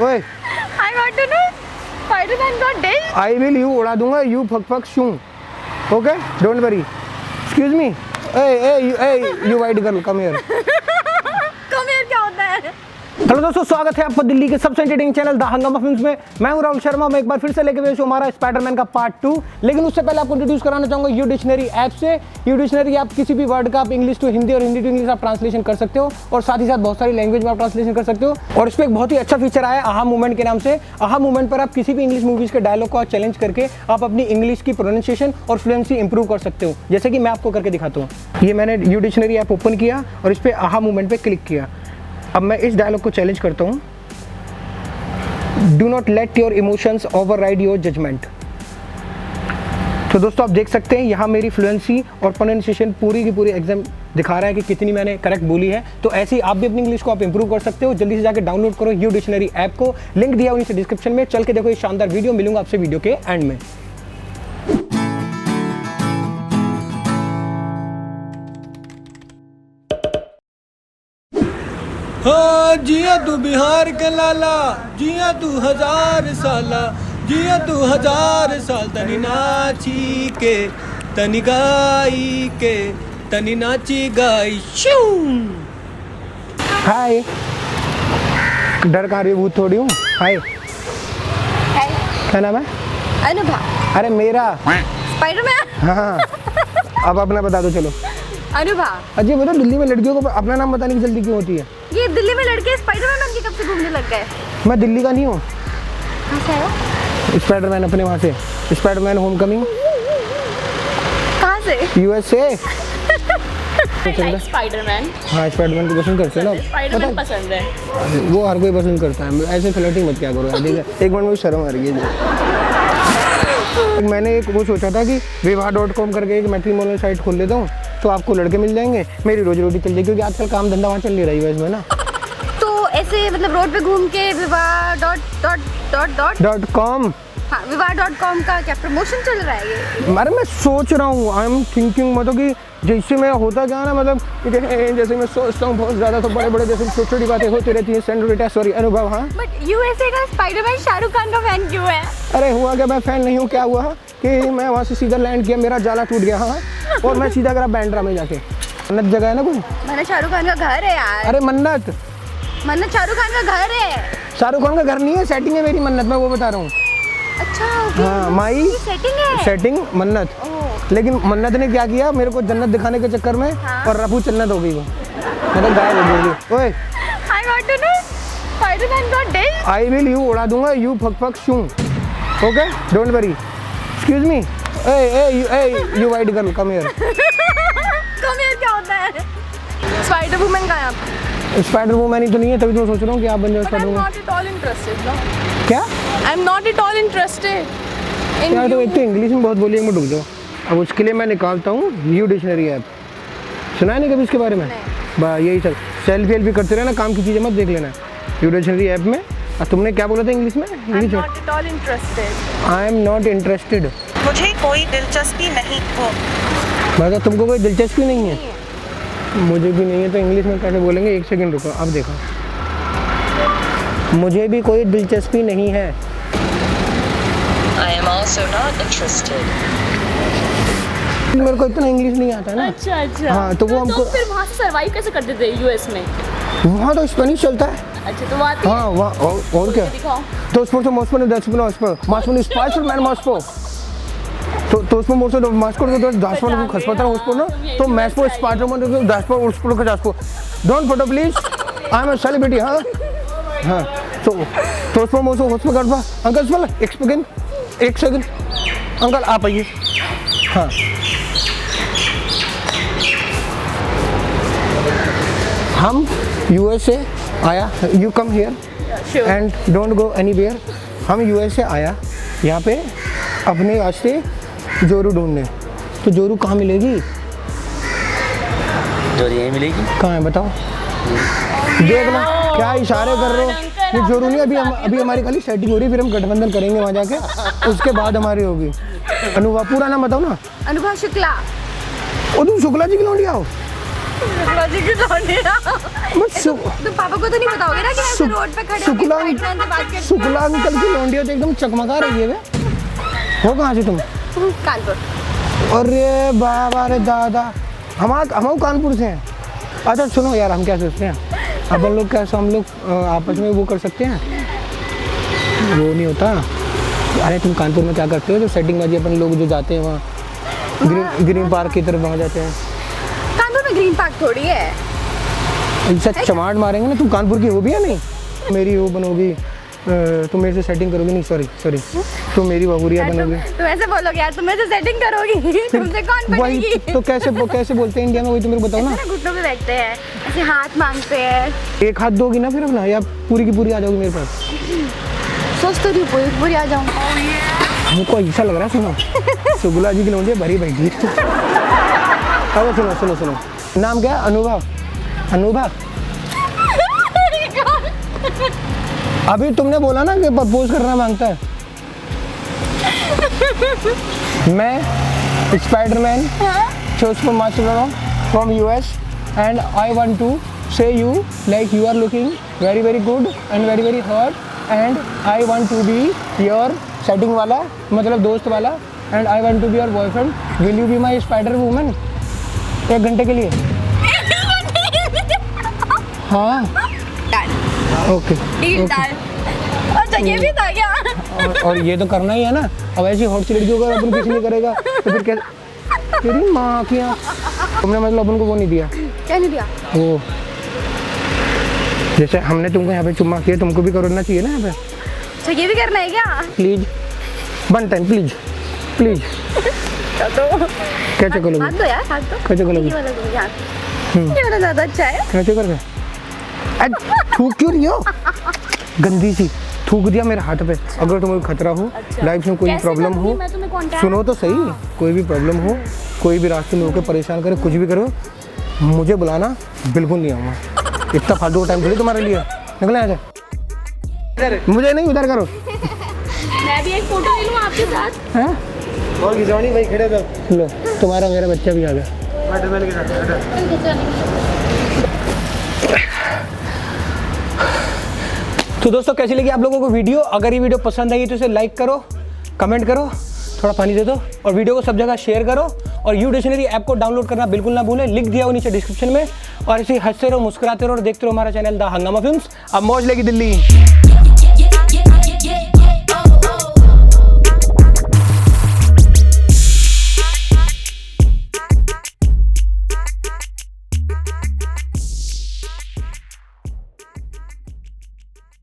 ओए I want to know Spider-Man got dead? I will you उड़ा दूंगा you fuck fuck shoe okay don't worry excuse me you white girl come here Come here क्या होता है? Hello दोस्तों, स्वागत है आपका दिल्ली के सबसे एंटरटेनिंग चैनल द हंगामा फिल्म्स में। मैं हूं राहुल शर्मा। मैं एक बार फिर से लेके आया हूं हमारा स्पाइडरमैन का पार्ट 2। लेकिन उससे पहले आपको इंट्रोड्यूस कराना चाहूंगा यू डिक्शनरी ऐप से। यू डिक्शनरी आप किसी भी वर्ड का आप इंग्लिश टू हिंदी और हिंदी टू इंग्लिश आप ट्रांसलेशन कर सकते हो और साथ ही साथ बहुत सारी लैंग्वेज में आप ट्रांसलेशन कर सकते हो। और इस पर एक बहुत ही अच्छा फीचर आया आहा मूवमेंट के नाम से। आहा मूवमेंट पर आप किसी भी इंग्लिश मूवीज के डायलॉग को चैलेंज करके आप अपनी इंग्लिश की प्रोनाउंसिएशन और फ्लुएंसी इंप्रूव कर सकते हो, जैसे कि मैं आपको करके दिखाता हूँ। ये मैंने यू डिक्शनरी ऐप ओपन किया और इस पर आहा मूवमेंट पर क्लिक किया। अब मैं इस डायलॉग को चैलेंज करता हूँ, do not let your emotions override your judgement. तो दोस्तों आप देख सकते हैं यहाँ मेरी फ्लुएंसी और प्रोनाउंसिएशन पूरी की पूरी एग्जाम दिखा रहा है कि कितनी मैंने करेक्ट बोली है। तो ऐसे ही आप भी अपनी इंग्लिश को आप इंप्रूव कर सकते हो। जल्दी से जाकर डाउनलोड करो यू डिक्शनरी ऐप को, लिंक दिया हुआ नीचे डिस्क्रिप्शन में। चल के देखो ये शानदार वीडियो। मिलूंगा आपसे वीडियो के एंड में। हाँ जिया तू बिहार के लाला, जिया तू 1000 साला, जिया तू 1000 साल। तनी नाची के तनी गाई के तनी नाची गाई शू। हाय, डर कहाँ रही भूत थोड़ी हूँ। हाय, क्या नाम है? अनुभा। अरे मेरा Spider-Man? हाँ। अब अपना बता दो चलो। अनुभा। अजय बोलो, दिल्ली में लड़कियों को अपना नाम बताने की जल्दी क्यों होती है? ये दिल्ली में लड़के स्पाइडरमैन बन के कब से घूमने लग गए? मैं दिल्ली का नहीं हूँ। कहाँ से आए? स्पाइडरमैन अपने वहाँ से, स्पाइडरमैन होम कमिंग कहाँ से? यूएसए। Spider-Man। हाँ, स्पाइडरमैन को पसंद करते हैं ना। Spider-Man पसंद है। वो हर कोई पसंद करता है। ऐसे फ्लर्टिंग मत क्या करो यार। एक मिनट में शर्म आ रही है। मैंने एक वो सोचा था कि vivaha.com करके एक मैट्रिमोनियल साइट खोल लेता हूँ तो आपको लड़के मिल जाएंगे, मेरी रोजी रोटी चल जाएगी, क्योंकि आजकल काम धंधा वहाँ चल नहीं रही है इसमें ना। तो ऐसे मतलब रोड पे घूम के vivaha.com हाँ, vivaha.com का क्या प्रमोशन चल रहा है ये? अरे मैं सोच रहा हूँ, आई एम थिंकिंग, मतलब कि जैसे मैं होता क्या ना, मतलब जैसे मैं सोचता हूँ बहुत ज़्यादा, तो बड़े बड़े जैसे छोटी छोटी बातें होती रहती हैं। सेंडोरिटा सॉरी अनुभव। हाँ, बट यूएसए का स्पाइडरमैन शाहरुख खान का फैन क्यों है? अरे हुआ क्या, मैं फैन नहीं हूँ। क्या हुआ कि मैं वहाँ से सीधा लैंड किया, मेरा जाला टूट गया। हाँ, और मैं सीधा करा बैंड्रा में जाके। मन्नत जगह है ना कोई? मन्नत शाहरुख खान का घर है यार। अरे मन्नत शाहरुख खान का घर है। शाहरुख खान का घर नहीं है, सेटिंग है मेरी मन्नत, मैं वो बता रहा हूँ। अच्छा ओके। हाँ, माई सेटिंग है। सेटिंग मन्नत। लेकिन मन्नत ने क्या किया, मेरे को जन्नत दिखाने के चक्कर में और रफू चन्नत हो गई वो, मतलब गायब हो गई। ओए I want to know Spider-Man got dead? I will you उड़ा दूंगा you fuck fuck shoe okay don't worry excuse me you white girl come here Come here क्या होता है? स्पाइडर वुमन का आप? स्पाइडर वुमन ही तो नहीं है, तभी तो मैं सोच रहा हूँ कि आप बन जाओ spider woman. Not at all interested, no? क्या I'm not at all interested in यार, तो you. एक तो इंग्लिश में बहुत बोलिए, मैं डूब जाओ। अब उसके लिए मैं निकालता हूँ यू डिक्शनरी ऐप। सुना है नहीं कभी इसके बारे में? बा यही सब सेल्फी करते रहना, काम की चीज़ें मत देख लेना। यू डिक्शनरी ऐप में तुमने क्या बोला था इंग्लिश में? I'm not at all interested. I am not interested. मुझे कोई दिलचस्पी नहीं हो। मतलब तुमको कोई दिलचस्पी नहीं है? मुझे भी नहीं है, तो इंग्लिश में कैसे बोलेंगे? एक सेकंड रुको, अब देखो। मुझे भी कोई दिलचस्पी नहीं है। I am also not interested. मेरे को इतना इंग्लिश नहीं आता ना। अच्छा। हाँ, तो वो हमको फिर वहाँ से सर्वाइव कैसे करते थे यूएस में? वहाँ तो स्पेनिश चलता है। अच्छा, तो वहाँ हाँ, वहाँ और क्या? दिखाओ। तो उसमें तो मॉस्को ने 10 मॉस्को स्पाइस मैन मॉस्को तो उसमें मोस्ट ऑफ मॉस्को तो 10 को खसपता है उसको ना, तो मैस्को स्पाइडर मैन तो 10 पर उसको 50 को don't photo please, I am a celebrity. हाँ हाँ, तो उसमें मोस्ट हॉस्पिटल करवा अंकल वाला एक सेकंड अंकल आप आइए। हाँ, हम यूएसए आया, you come here and don't go anywhere. हम यूएसए आया यहाँ पे अपने वास्ते जोरू ढूंढने। तो जोरू कहाँ मिलेगी? जोरी यही मिलेगी। कहाँ है बताओ? देखना क्या इशारे कर रहे हो? ये जोरू नहीं, अभी हमारी खाली सेटिंग हो रही है, फिर हम गठबंधन करेंगे वहाँ जाके, उसके बाद हमारी होगी। अनुभा, पूरा नाम बताओ ना। अनुभा शुक्ला। और तुम शुक्ला जी की लौंडिया हो? लॉजिक की लौंडिया। तुम पापा को तो नहीं बताओगे ना कि ऐसे रोड पे खड़े होके साइड में से बात करते शुक्ला अंकल की लौंडिया तो एकदम चकमका रही है बे। हो कहाँ से तुम? हो? कानपुर। अरे बाबा रे दादा, हम कानपुर से हैं। अच्छा सुनो यार, हम क्या सोचते हैं अपन लोग, कैसे हम लोग आपस में वो कर सकते हैं, वो नहीं होता। अरे तुम कानपुर में क्या करते हो, जो सेटिंग बाजी अपन लोग जो जाते हैं वहाँ ग्रीन पार्क की तरफ वहाँ जाते हैं। कानपुर में ग्रीन पार्क थोड़ी है। ऐसा चमाट मारेंगे ना, तुम कानपुर की हो भी या नहीं? मेरी वो बनोगी, तुम मेरे से सेटिंग करोगी, नहीं सॉरी तुम मेरी बहुरिया बनोगी। तुम ऐसे बोलोगे यार, तुम मेरे से सेटिंग करोगी, तुमसे कौन बनेगी? वही तो कैसे बोलते हैं इंडिया में, वही तो मेरे को बताओ ना। घुटनों पे बैठते हैं, ऐसे हाथ मांगते हैं। एक हाथ दोगी ना फिर अपना, या पूरी की पूरी आ जाओगी मेरे पास? सोच तो रही हूँ पूरी आ जाऊँ। हमको ऐसा लग रहा है, सुनो शुक्ला जी की लौंडिया भरी बैठी है। अब सुनो नाम क्या? अनुभा। अभी तुमने बोला ना कि प्रपोज करना मांगता है। मैं Spiderman from US and I want to say you like you are looking very very good and very very hot and I want to be your setting वाला, मतलब दोस्त वाला, and I want to be your boyfriend. Will you be my Spider Woman? 1 घंटे के लिए। हाँ okay. अच्छा ये भी था क्या? और ये तो करना ही है ना। अब ऐसी हॉट सी लड़कियों का अपन किसी नहीं करेगा तो फिर क्या? तेरी माँ की तुमने मतलब अपन को वो नहीं दिया। क्या नहीं दिया? वो जैसे हमने तुमको यहाँ पे चुम्मा किया, तुमको भी करना चाहिए ना यहाँ पे। तो ये भी करना है क्या? Please 1 time please. कैसे करोगे? हाथ दो यार, हाथ दो। कैसे करोगे? ये वाला दो यार। ये वाला ज़्यादा अच्छा है। कैसे कर गए? थूक क्यों रही हो? गंदी सी थूक दिया मेरे हाथ पे। अगर तुम्हें खतरा हो, लाइफ में कोई प्रॉब्लम हो, सुनो तो सही, कोई भी प्रॉब्लम हो, कोई भी रास्ते में होकर परेशान करे, कुछ भी करो, मुझे बुलाना, बिल्कुल नहीं आऊँगा। इतना फालतू का टाइम थोड़ी तुम्हारे लिए। निकले यहाँ से। मुझे नहीं, उधर करो। मैं भी एक फोटो ले लूँ आपके साथ। हैं? और खिंचवानी भाई खड़े तो। लो तुम्हारा मेरा बच्चा भी आ गया। तो दोस्तों कैसी लगी आप लोगों को वीडियो? अगर ये वीडियो पसंद आई तो इसे लाइक करो, कमेंट करो, थोड़ा पानी दे दो और वीडियो को सब जगह शेयर करो। और यू डिक्शनरी ऐप को डाउनलोड करना बिल्कुल ना भूलें, लिंक दिया हो नीचे डिस्क्रिप्शन में। और ऐसे हंसते रहो, मुस्कुराते रहो और देखते रहो हमारा चैनल द हंगामा फिल्म्स। अब मौज लेगी दिल्ली।